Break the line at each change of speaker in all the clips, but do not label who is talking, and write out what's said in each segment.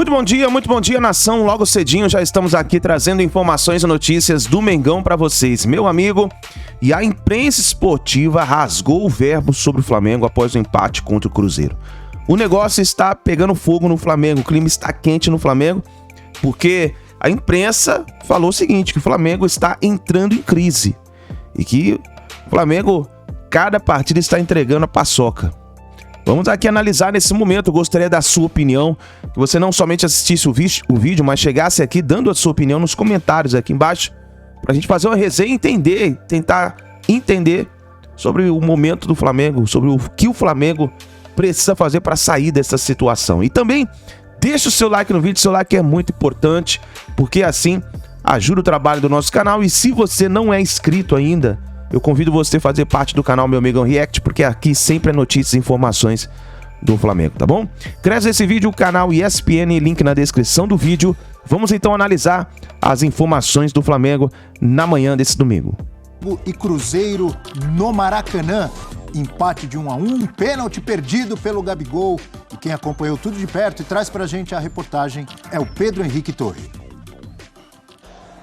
Muito bom dia, nação. Logo cedinho já estamos aqui trazendo informações e notícias do Mengão para vocês, meu amigo. E a imprensa esportiva rasgou o verbo sobre o Flamengo após o empate contra o Cruzeiro. O negócio está pegando fogo no Flamengo, o clima está quente no Flamengo, porque a imprensa falou o seguinte, que o Flamengo está entrando em crise e que o Flamengo, cada partida, está entregando a paçoca. Vamos aqui analisar nesse momento. Eu gostaria da sua opinião, que você não somente assistisse o vídeo, mas chegasse aqui dando a sua opinião nos comentários aqui embaixo, pra gente fazer uma resenha e tentar entender sobre o momento do Flamengo, sobre o que o Flamengo precisa fazer para sair dessa situação. E também deixa o seu like no vídeo, seu like é muito importante, porque assim ajuda o trabalho do nosso canal. E se você não é inscrito ainda, eu convido você a fazer parte do canal Meu Mengão React, porque aqui sempre é notícias e informações do Flamengo, tá bom? Cresce esse vídeo, o canal ESPN, link na descrição do vídeo. Vamos então analisar as informações do Flamengo na manhã desse domingo.
E Cruzeiro no Maracanã, empate de 1-1, pênalti perdido pelo Gabigol. E quem acompanhou tudo de perto e traz pra gente a reportagem é o Pedro Henrique Torre.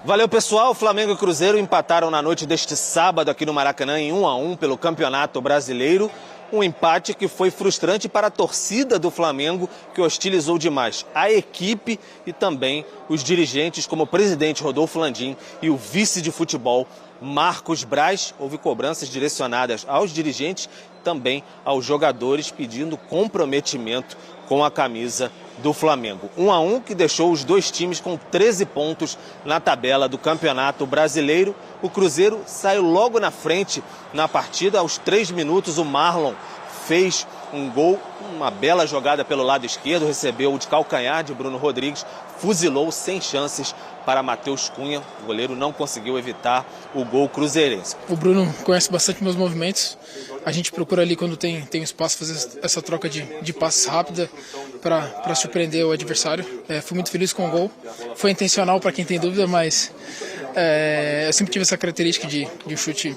Valeu, pessoal. Flamengo e Cruzeiro empataram na noite deste sábado aqui no Maracanã em 1-1 pelo Campeonato Brasileiro. Um empate que foi frustrante para a torcida do Flamengo, que hostilizou demais a equipe e também os dirigentes, como o presidente Rodolfo Landim e o vice de futebol Marcos Braz. Houve cobranças direcionadas aos dirigentes, também aos jogadores, pedindo comprometimento com a camisa do Flamengo. 1-1 que deixou os dois times com 13 pontos na tabela do Campeonato Brasileiro. O Cruzeiro saiu logo na frente na partida. Aos 3 minutos, o Marlon fez um gol, uma bela jogada pelo lado esquerdo, recebeu o de calcanhar de Bruno Rodrigues, fuzilou sem chances para Matheus Cunha. O goleiro não conseguiu evitar o gol cruzeirense.
O Bruno conhece bastante meus movimentos. A gente procura ali, quando tem espaço, fazer essa troca de passes rápida para surpreender o adversário. Fui muito feliz com o gol. Foi intencional, para quem tem dúvida, mas eu sempre tive essa característica de um chute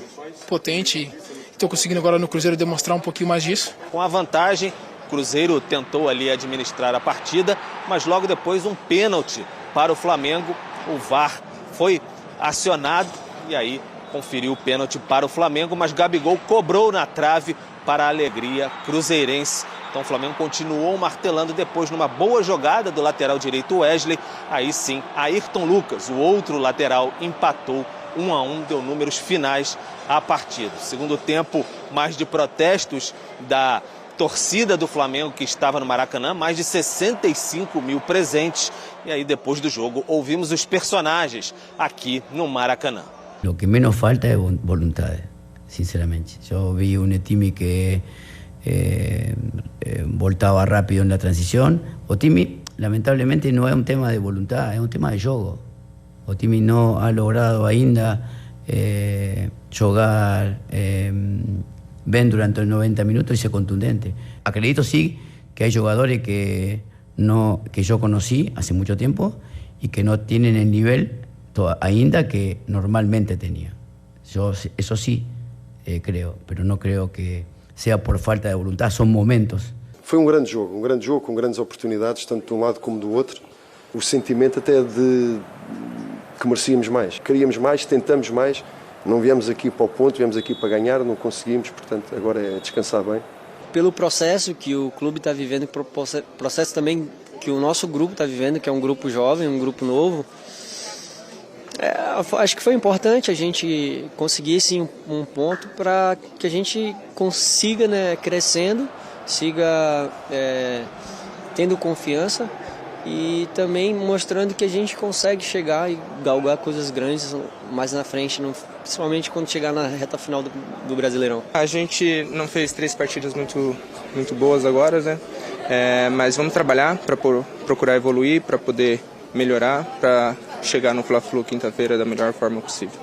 potente. Estou conseguindo agora no Cruzeiro demonstrar um pouquinho mais disso.
Com a vantagem, o Cruzeiro tentou ali administrar a partida, mas logo depois um pênalti para o Flamengo. O VAR foi acionado e aí conferiu o pênalti para o Flamengo, mas Gabigol cobrou na trave para a alegria cruzeirense. Então o Flamengo continuou martelando depois numa boa jogada do lateral direito Wesley. Aí sim, Ayrton Lucas, o outro lateral, empatou 1-1, deu números finais à partida. Segundo tempo, mais de protestos da torcida do Flamengo que estava no Maracanã, mais de 65 mil presentes. E aí depois do jogo ouvimos os personagens aqui no Maracanã.
Lo que menos falta es voluntad, sinceramente. Yo vi un Otimi que voltaba rápido en la transición. Otimi, lamentablemente, no es un tema de voluntad, es un tema de juego. Otimi no ha logrado ainda jugar bien durante los 90 minutos y ser contundente. Acredito sí que hay jugadores que yo conocí hace mucho tiempo y que no tienen el nivel ainda que normalmente tenía. Yo eso sí creo, pero no creo que sea por falta de voluntad, son momentos.
Foi um grande jogo com grandes oportunidades, tanto de um lado como do outro. O sentimento até de que merecíamos mais, queríamos mais, tentamos mais, não viemos aqui para o ponto, viemos aqui para ganhar, não conseguimos, portanto agora é descansar bem.
Pelo processo que o clube está vivendo, processo também que o nosso grupo está vivendo, que é um grupo jovem, um grupo novo, acho que foi importante a gente conseguir sim um ponto para que a gente consiga, né, crescendo, siga tendo confiança e também mostrando que a gente consegue chegar e galgar coisas grandes mais na frente, principalmente quando chegar na reta final do Brasileirão.
A gente não fez 3 partidas muito boas agora, né? Mas vamos trabalhar para procurar evoluir, para poder melhorar, para chegar no Fla-Flu quinta-feira da melhor forma possível.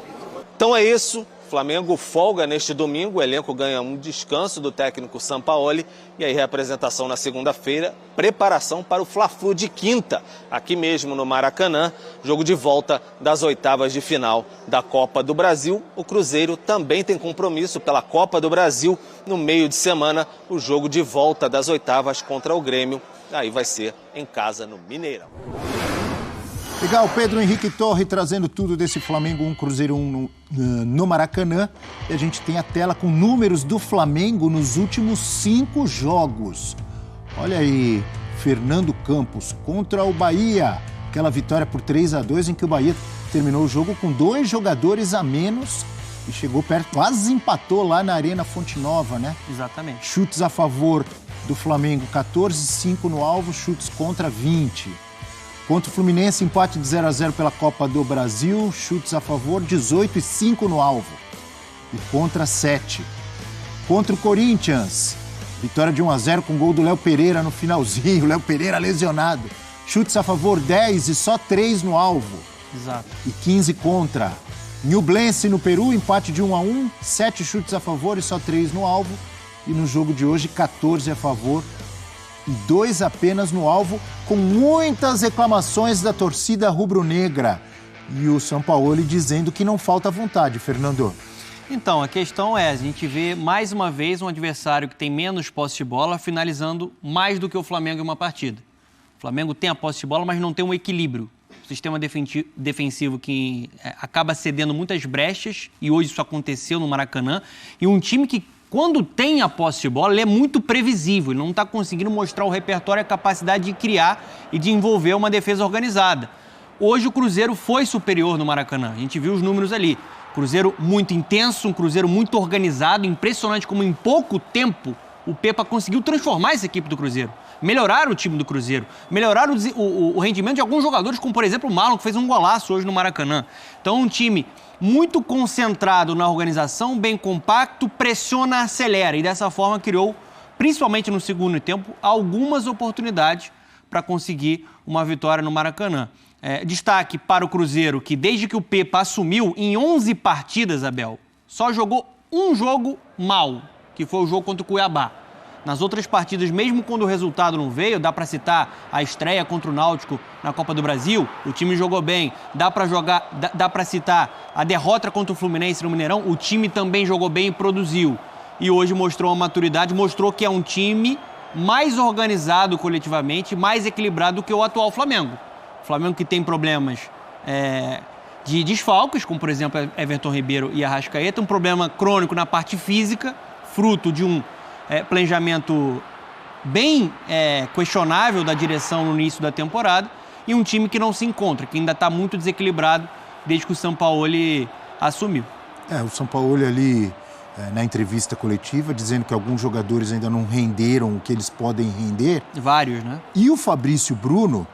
Então é isso, O Flamengo folga neste domingo, o elenco ganha um descanso do técnico Sampaoli e aí reapresentação na segunda-feira, preparação para o Fla-Flu de quinta, aqui mesmo no Maracanã, jogo de volta das oitavas de final da Copa do Brasil. O Cruzeiro também tem compromisso pela Copa do Brasil no meio de semana, o jogo de volta das oitavas contra o Grêmio, aí vai ser em casa no Mineirão.
Legal, Pedro Henrique Torre trazendo tudo desse Flamengo 1, Cruzeiro 1 no Maracanã. E a gente tem a tela com números do Flamengo nos últimos 5 jogos. Olha aí, Fernando Campos contra o Bahia. Aquela vitória por 3-2 em que o Bahia terminou o jogo com 2 jogadores a menos e chegou perto, quase empatou lá na Arena Fonte Nova, né?
Exatamente.
Chutes a favor do Flamengo, 14-5 no alvo, chutes contra 20. Contra o Fluminense, empate de 0-0 pela Copa do Brasil, chutes a favor, 18-5 no alvo. E contra 7. Contra o Corinthians, vitória de 1-0 com gol do Léo Pereira no finalzinho, Léo Pereira lesionado. Chutes a favor, 10 e só 3 no alvo.
Exato.
E 15 contra. Ñublense no Peru, empate de 1-1, 7 chutes a favor e só 3 no alvo. E no jogo de hoje, 14 a favor e 2 apenas no alvo, com muitas reclamações da torcida rubro-negra. E o Sampaoli dizendo que não falta vontade, Fernando.
Então, a questão é, a gente vê mais uma vez um adversário que tem menos posse de bola finalizando mais do que o Flamengo em uma partida. O Flamengo tem a posse de bola, mas não tem um equilíbrio. O sistema defensivo que acaba cedendo muitas brechas, e hoje isso aconteceu no Maracanã, e um time que, quando tem a posse de bola, ele é muito previsível, ele não está conseguindo mostrar o repertório e a capacidade de criar e de envolver uma defesa organizada. Hoje o Cruzeiro foi superior no Maracanã, a gente viu os números ali. Cruzeiro muito intenso, um Cruzeiro muito organizado, impressionante como em pouco tempo o Pepa conseguiu transformar essa equipe do Cruzeiro, melhorar o time do Cruzeiro, melhorar o rendimento de alguns jogadores, como por exemplo o Marlon, que fez um golaço hoje no Maracanã. Então um time muito concentrado na organização, bem compacto, pressiona, acelera. E dessa forma criou, principalmente no segundo tempo, algumas oportunidades para conseguir uma vitória no Maracanã. Destaque para o Cruzeiro, que desde que o Pepa assumiu, em 11 partidas, Abel, só jogou um jogo mal, que foi o jogo contra o Cuiabá. Nas outras partidas, mesmo quando o resultado não veio, dá para citar a estreia contra o Náutico na Copa do Brasil, o time jogou bem, dá para citar a derrota contra o Fluminense no Mineirão, o time também jogou bem e produziu. E hoje mostrou uma maturidade, mostrou que é um time mais organizado coletivamente, mais equilibrado do que o atual Flamengo. O Flamengo que tem problemas de desfalques, como por exemplo Everton Ribeiro e Arrascaeta, um problema crônico na parte física, fruto de um planejamento bem questionável da direção no início da temporada, e um time que não se encontra, que ainda está muito desequilibrado desde que o Sampaoli assumiu.
O Sampaoli ali na entrevista coletiva dizendo que alguns jogadores ainda não renderam o que eles podem render.
Vários, né?
E o Fabrício Bruno,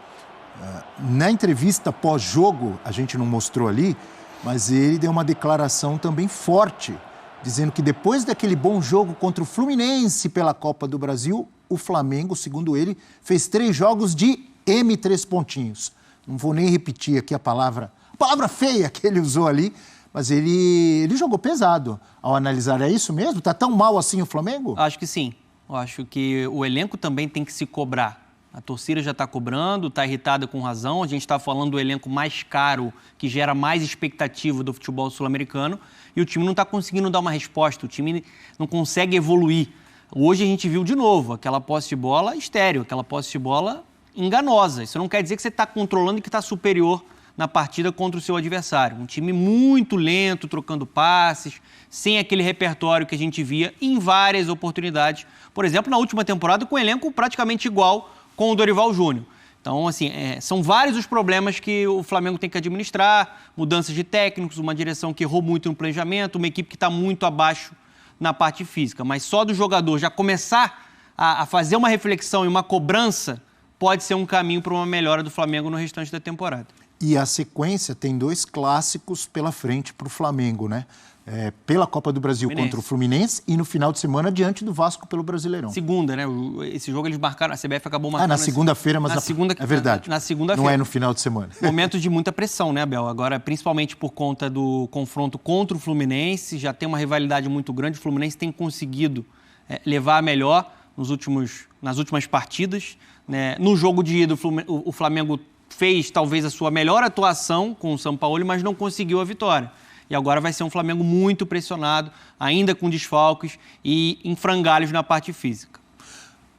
na entrevista pós-jogo, a gente não mostrou ali, mas ele deu uma declaração também forte, dizendo que depois daquele bom jogo contra o Fluminense pela Copa do Brasil, o Flamengo, segundo ele, fez 3 jogos de M3 pontinhos. Não vou nem repetir aqui a palavra feia que ele usou ali, mas ele jogou pesado ao analisar. É isso mesmo? Tá tão mal assim o Flamengo?
Acho que sim. Eu acho que o elenco também tem que se cobrar. A torcida já está cobrando, está irritada com razão. A gente está falando do elenco mais caro, que gera mais expectativa do futebol sul-americano, e o time não está conseguindo dar uma resposta, o time não consegue evoluir. Hoje a gente viu de novo aquela posse de bola estéril, aquela posse de bola enganosa. Isso não quer dizer que você está controlando e que está superior na partida contra o seu adversário. Um time muito lento, trocando passes, sem aquele repertório que a gente via em várias oportunidades. Por exemplo, na última temporada, com um elenco praticamente igual com o Dorival Júnior. Então, assim, são vários os problemas que o Flamengo tem que administrar, mudanças de técnicos, uma direção que errou muito no planejamento, uma equipe que está muito abaixo na parte física. Mas só do jogador já começar a fazer uma reflexão e uma cobrança pode ser um caminho para uma melhora do Flamengo no restante da temporada.
E a sequência tem 2 clássicos pela frente para o Flamengo, né? pela Copa do Brasil contra o Fluminense e no final de semana diante do Vasco pelo Brasileirão.
Segunda, né? Esse jogo eles marcaram, a CBF acabou marcando...
na segunda-feira, mas é verdade.
Na segunda-feira.
Não é no final de semana.
Momentos de muita pressão, né, Abel? Agora, principalmente por conta do confronto contra o Fluminense, já tem uma rivalidade muito grande. O Fluminense tem conseguido levar a melhor nas últimas partidas, né? No jogo de ida, o Flamengo fez talvez a sua melhor atuação com o Sampaoli, mas não conseguiu a vitória. E agora vai ser um Flamengo muito pressionado, ainda com desfalques e em frangalhos na parte física.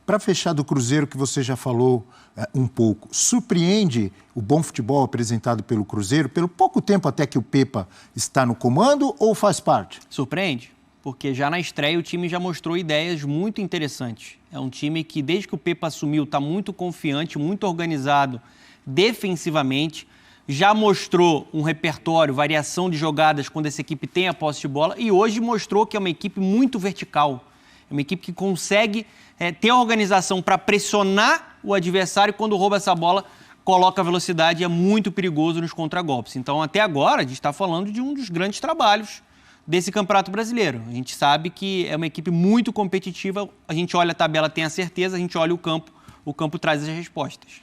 Para fechar do Cruzeiro, que você já falou um pouco, surpreende o bom futebol apresentado pelo Cruzeiro, pelo pouco tempo até que o Pepa está no comando, ou faz parte?
Surpreende, porque já na estreia o time já mostrou ideias muito interessantes. É um time que, desde que o Pepa assumiu, está muito confiante, muito organizado defensivamente, já mostrou um repertório, variação de jogadas quando essa equipe tem a posse de bola e hoje mostrou que é uma equipe muito vertical. É uma equipe que consegue ter a organização para pressionar o adversário e quando rouba essa bola, coloca a velocidade e é muito perigoso nos contragolpes. Então, até agora, a gente está falando de um dos grandes trabalhos desse Campeonato Brasileiro. A gente sabe que é uma equipe muito competitiva, a gente olha a tabela, tem a certeza, a gente olha o campo traz as respostas.